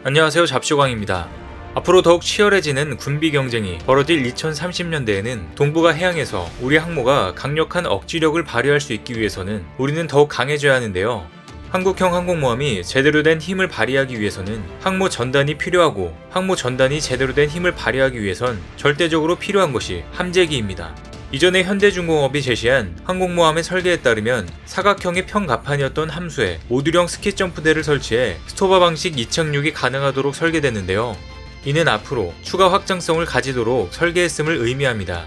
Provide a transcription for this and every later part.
안녕하세요, 잡쇼광입니다. 앞으로 더욱 치열해지는 군비 경쟁이 벌어질 2030년대에는 동북아 해양에서 우리 항모가 강력한 억지력을 발휘할 수 있기 위해서는 우리는 더욱 강해져야 하는데요. 한국형 항공모함이 제대로 된 힘을 발휘하기 위해서는 항모 전단이 필요하고, 항모 전단이 제대로 된 힘을 발휘하기 위해선 절대적으로 필요한 것이 함재기입니다. 이전에 현대중공업이 제시한 항공모함의 설계에 따르면 사각형의 평갑판이었던 함수에 모듈형 스키점프대를 설치해 스토바 방식 이착륙이 가능하도록 설계됐는데요. 이는 앞으로 추가 확장성을 가지도록 설계했음을 의미합니다.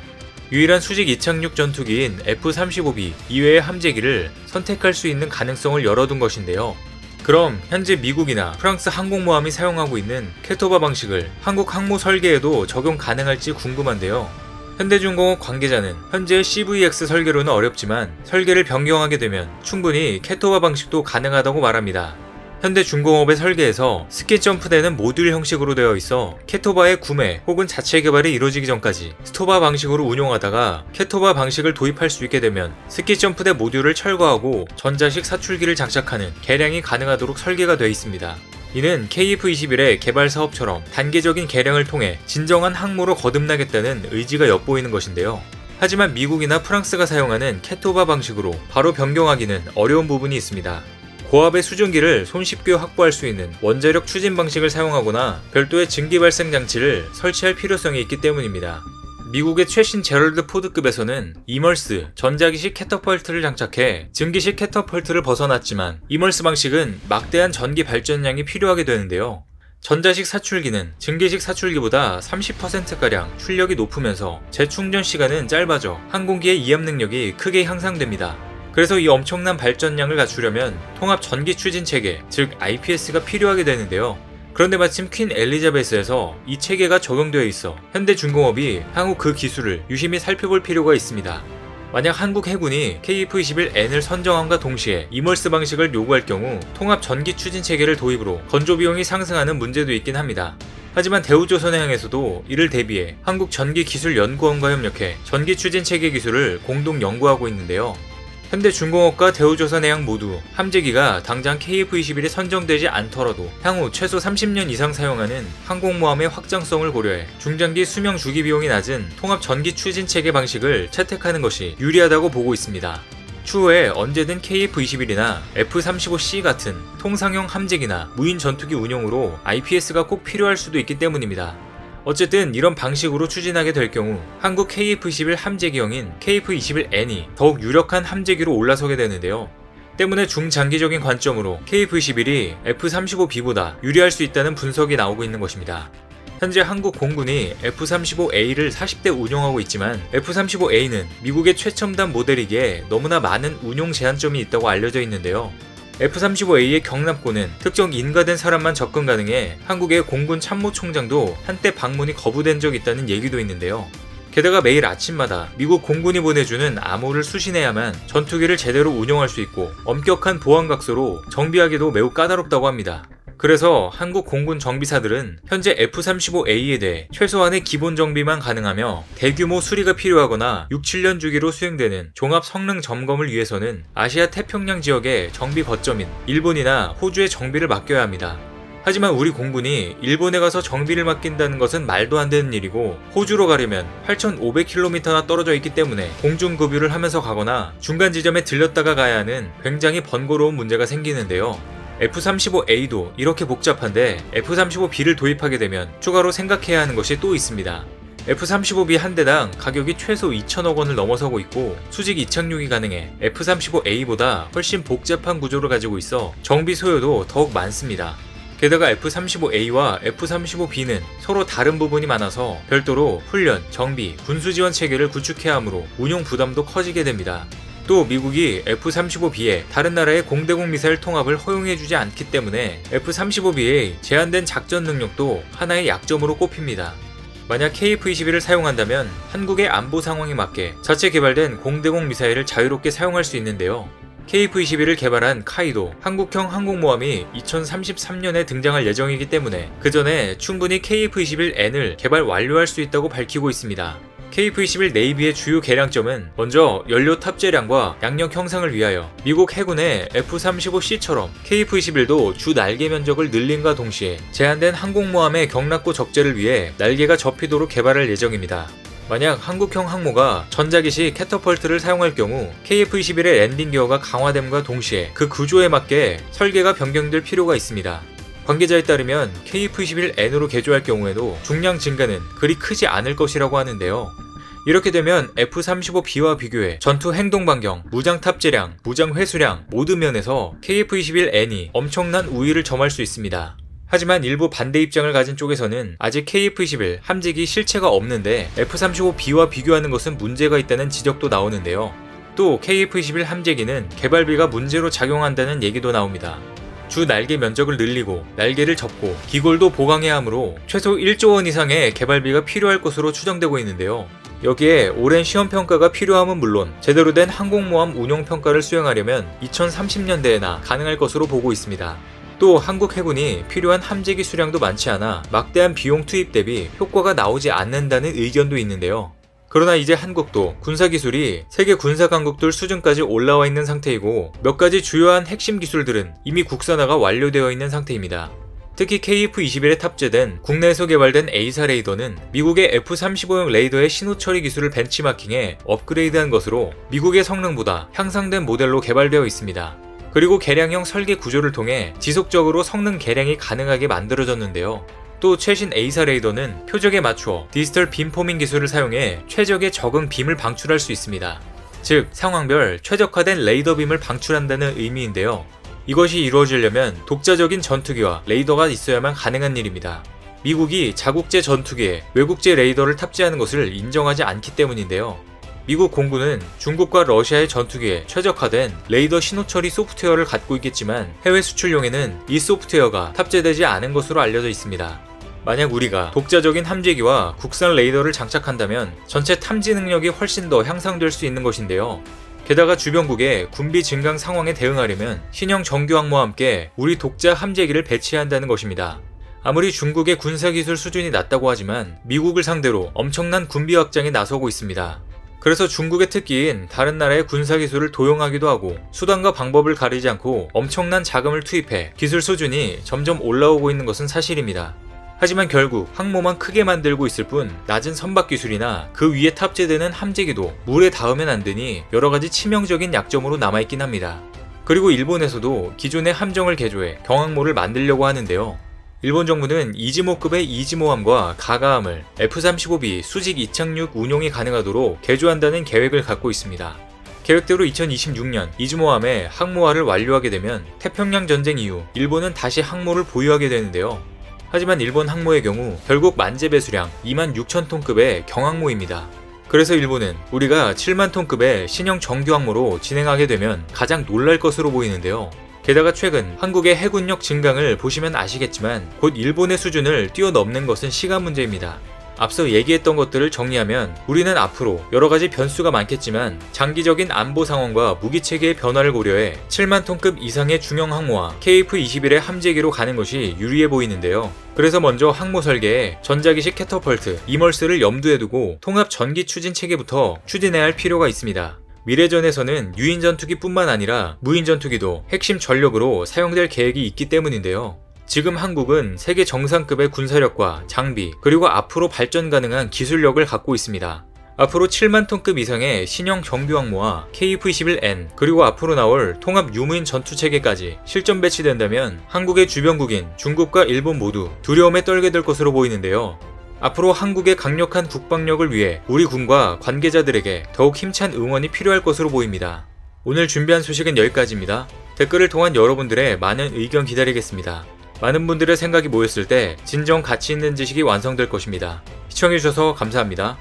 유일한 수직 이착륙 전투기인 F-35B 이외의 함재기를 선택할 수 있는 가능성을 열어둔 것인데요. 그럼 현재 미국이나 프랑스 항공모함이 사용하고 있는 캐토바 방식을 한국 항모 설계에도 적용 가능할지 궁금한데요. 현대중공업 관계자는 현재의 CVX 설계로는 어렵지만 설계를 변경하게 되면 충분히 캐토바 방식도 가능하다고 말합니다. 현대중공업의 설계에서 스키점프대는 모듈 형식으로 되어 있어 캐토바의 구매 혹은 자체 개발이 이루어지기 전까지 스토바 방식으로 운용하다가 캐토바 방식을 도입할 수 있게 되면 스키점프대 모듈을 철거하고 전자식 사출기를 장착하는 개량이 가능하도록 설계가 되어 있습니다. 이는 KF-21의 개발 사업처럼 단계적인 개량을 통해 진정한 항모로 거듭나겠다는 의지가 엿보이는 것인데요. 하지만 미국이나 프랑스가 사용하는 캐토바 방식으로 바로 변경하기는 어려운 부분이 있습니다. 고압의 수증기를 손쉽게 확보할 수 있는 원자력 추진 방식을 사용하거나 별도의 증기 발생 장치를 설치할 필요성이 있기 때문입니다. 미국의 최신 제럴드 포드급에서는 이멀스 전자기식 캐터펄트를 장착해 증기식 캐터펄트를 벗어났지만 이멀스 방식은 막대한 전기 발전량이 필요하게 되는데요. 전자식 사출기는 증기식 사출기보다 30%가량 출력이 높으면서 재충전 시간은 짧아져 항공기의 이압 능력이 크게 향상됩니다. 그래서 이 엄청난 발전량을 갖추려면 통합 전기 추진 체계, 즉 IPS가 필요하게 되는데요. 그런데 마침 퀸 엘리자베스에서 이 체계가 적용되어 있어 현대중공업이 향후 그 기술을 유심히 살펴볼 필요가 있습니다. 만약 한국 해군이 KF-21N을 선정함과 동시에 이멀스 방식을 요구할 경우 통합 전기 추진 체계를 도입으로 건조 비용이 상승하는 문제도 있긴 합니다. 하지만 대우조선해양에서도 이를 대비해 한국전기기술연구원과 협력해 전기 추진 체계 기술을 공동 연구하고 있는데요. 현대중공업과 대우조선해양 모두 함재기가 당장 KF-21에 선정되지 않더라도 향후 최소 30년 이상 사용하는 항공모함의 확장성을 고려해 중장기 수명 주기 비용이 낮은 통합 전기 추진 체계 방식을 채택하는 것이 유리하다고 보고 있습니다. 추후에 언제든 KF-21이나 F-35C 같은 통상형 함재기나 무인 전투기 운용으로 IPS가 꼭 필요할 수도 있기 때문입니다. 어쨌든 이런 방식으로 추진하게 될 경우 한국 KF-21 함재기형인 KF-21N이 더욱 유력한 함재기로 올라서게 되는데요. 때문에 중장기적인 관점으로 KF-21이 F-35B보다 유리할 수 있다는 분석이 나오고 있는 것입니다. 현재 한국 공군이 F-35A를 40대 운용하고 있지만 F-35A는 미국의 최첨단 모델이기에 너무나 많은 운용 제한점이 있다고 알려져 있는데요. F-35A의 경납고는 특정 인가된 사람만 접근 가능해 한국의 공군 참모총장도 한때 방문이 거부된 적이 있다는 얘기도 있는데요. 게다가 매일 아침마다 미국 공군이 보내주는 암호를 수신해야만 전투기를 제대로 운용할 수 있고 엄격한 보안각서로 정비하기도 매우 까다롭다고 합니다. 그래서 한국 공군 정비사들은 현재 F-35A에 대해 최소한의 기본 정비만 가능하며 대규모 수리가 필요하거나 6-7년 주기로 수행되는 종합 성능 점검을 위해서는 아시아 태평양 지역의 정비 거점인 일본이나 호주에 정비를 맡겨야 합니다. 하지만 우리 공군이 일본에 가서 정비를 맡긴다는 것은 말도 안 되는 일이고, 호주로 가려면 8,500km나 떨어져 있기 때문에 공중급유를 하면서 가거나 중간 지점에 들렸다가 가야 하는 굉장히 번거로운 문제가 생기는데요. F-35A도 이렇게 복잡한데 F-35B를 도입하게 되면 추가로 생각해야 하는 것이 또 있습니다. F-35B 한 대당 가격이 최소 2천억 원을 넘어서고 있고 수직 이착륙이 가능해 F-35A보다 훨씬 복잡한 구조를 가지고 있어 정비 소요도 더욱 많습니다. 게다가 F-35A와 F-35B는 서로 다른 부분이 많아서 별도로 훈련, 정비, 군수 지원 체계를 구축해야 하므로 운용 부담도 커지게 됩니다. 또 미국이 F-35B에 다른 나라의 공대공 미사일 통합을 허용해주지 않기 때문에 F-35B의 제한된 작전 능력도 하나의 약점으로 꼽힙니다. 만약 KF-21을 사용한다면 한국의 안보 상황에 맞게 자체 개발된 공대공 미사일을 자유롭게 사용할 수 있는데요. KF-21을 개발한 카이도 한국형 항공모함이 2033년에 등장할 예정이기 때문에 그 전에 충분히 KF-21N을 개발 완료할 수 있다고 밝히고 있습니다. KF-21 네이비의 주요 개량점은 먼저 연료 탑재량과 양력 형상을 위하여 미국 해군의 F-35C처럼 KF-21도 주 날개 면적을 늘림과 동시에 제한된 항공모함의 경락고 적재를 위해 날개가 접히도록 개발할 예정입니다. 만약 한국형 항모가 전자기식 캐터펄트를 사용할 경우 KF-21의 랜딩 기어가 강화됨과 동시에 그 구조에 맞게 설계가 변경될 필요가 있습니다. 관계자에 따르면 KF-21N으로 개조할 경우에도 중량 증가는 그리 크지 않을 것이라고 하는데요. 이렇게 되면 F-35B와 비교해 전투 행동 반경, 무장 탑재량, 무장 회수량 모든 면에서 KF-21N이 엄청난 우위를 점할 수 있습니다. 하지만 일부 반대 입장을 가진 쪽에서는 아직 KF-21 함재기 실체가 없는데 F-35B와 비교하는 것은 문제가 있다는 지적도 나오는데요. 또 KF-21 함재기는 개발비가 문제로 작용한다는 얘기도 나옵니다. 주 날개 면적을 늘리고 날개를 접고 기골도 보강해야 하므로 최소 1조 원 이상의 개발비가 필요할 것으로 추정되고 있는데요. 여기에 오랜 시험평가가 필요함은 물론 제대로 된 항공모함 운용평가를 수행하려면 2030년대에나 가능할 것으로 보고 있습니다. 또 한국 해군이 필요한 함재기 수량도 많지 않아 막대한 비용 투입 대비 효과가 나오지 않는다는 의견도 있는데요. 그러나 이제 한국도 군사기술이 세계 군사강국들 수준까지 올라와 있는 상태이고 몇 가지 주요한 핵심 기술들은 이미 국산화가 완료되어 있는 상태입니다. 특히 KF-21에 탑재된 국내에서 개발된 A사 레이더는 미국의 F-35형 레이더의 신호 처리 기술을 벤치마킹해 업그레이드한 것으로 미국의 성능보다 향상된 모델로 개발되어 있습니다. 그리고 개량형 설계 구조를 통해 지속적으로 성능 개량이 가능하게 만들어졌는데요. 또 최신 A사 레이더는 표적에 맞추어 디지털 빔포밍 기술을 사용해 최적의 적응 빔을 방출할 수 있습니다. 즉 상황별 최적화된 레이더 빔을 방출한다는 의미인데요. 이것이 이루어지려면 독자적인 전투기와 레이더가 있어야만 가능한 일입니다. 미국이 자국제 전투기에 외국제 레이더를 탑재하는 것을 인정하지 않기 때문인데요. 미국 공군은 중국과 러시아의 전투기에 최적화된 레이더 신호처리 소프트웨어를 갖고 있겠지만 해외 수출용에는 이 소프트웨어가 탑재되지 않은 것으로 알려져 있습니다. 만약 우리가 독자적인 함재기와 국산 레이더를 장착한다면 전체 탐지 능력이 훨씬 더 향상될 수 있는 것인데요. 게다가 주변국의 군비 증강 상황에 대응하려면 신형 정규 항모와 함께 우리 독자 함재기를 배치해야 한다는 것입니다. 아무리 중국의 군사기술 수준이 낮다고 하지만 미국을 상대로 엄청난 군비 확장에 나서고 있습니다. 그래서 중국의 특기인 다른 나라의 군사기술을 도용하기도 하고 수단과 방법을 가리지 않고 엄청난 자금을 투입해 기술 수준이 점점 올라오고 있는 것은 사실입니다. 하지만 결국 항모만 크게 만들고 있을 뿐 낮은 선박 기술이나 그 위에 탑재되는 함재기도 물에 닿으면 안 되니 여러가지 치명적인 약점으로 남아있긴 합니다. 그리고 일본에서도 기존의 함정을 개조해 경항모를 만들려고 하는데요. 일본 정부는 이즈모급의 이즈모함과 가가함을 F-35B 수직 이착륙 운용이 가능하도록 개조한다는 계획을 갖고 있습니다. 계획대로 2026년 이즈모함의 항모화를 완료하게 되면 태평양 전쟁 이후 일본은 다시 항모를 보유하게 되는데요. 하지만 일본 항모의 경우 결국 만재 배수량 26,000톤급의 경항모입니다. 그래서 일본은 우리가 70,000톤급의 신형 정규 항모로 진행하게 되면 가장 놀랄 것으로 보이는데요. 게다가 최근 한국의 해군력 증강을 보시면 아시겠지만 곧 일본의 수준을 뛰어넘는 것은 시간 문제입니다. 앞서 얘기했던 것들을 정리하면 우리는 앞으로 여러가지 변수가 많겠지만 장기적인 안보 상황과 무기체계의 변화를 고려해 70,000톤급 이상의 중형 항모와 KF-21의 함재기로 가는 것이 유리해 보이는데요. 그래서 먼저 항모 설계에 전자기식 캐터펄트, 이멀스를 염두에 두고 통합 전기 추진 체계부터 추진해야 할 필요가 있습니다. 미래전에서는 유인 전투기뿐만 아니라 무인 전투기도 핵심 전력으로 사용될 계획이 있기 때문인데요. 지금 한국은 세계 정상급의 군사력과 장비 그리고 앞으로 발전 가능한 기술력을 갖고 있습니다. 앞으로 70,000톤급 이상의 신형 정규 항모와 KF-21N 그리고 앞으로 나올 통합 유무인 전투체계까지 실전 배치된다면 한국의 주변국인 중국과 일본 모두 두려움에 떨게 될 것으로 보이는데요. 앞으로 한국의 강력한 국방력을 위해 우리 군과 관계자들에게 더욱 힘찬 응원이 필요할 것으로 보입니다. 오늘 준비한 소식은 여기까지입니다. 댓글을 통한 여러분들의 많은 의견 기다리겠습니다. 많은 분들의 생각이 모였을 때 진정 가치 있는 지식이 완성될 것입니다. 시청해주셔서 감사합니다.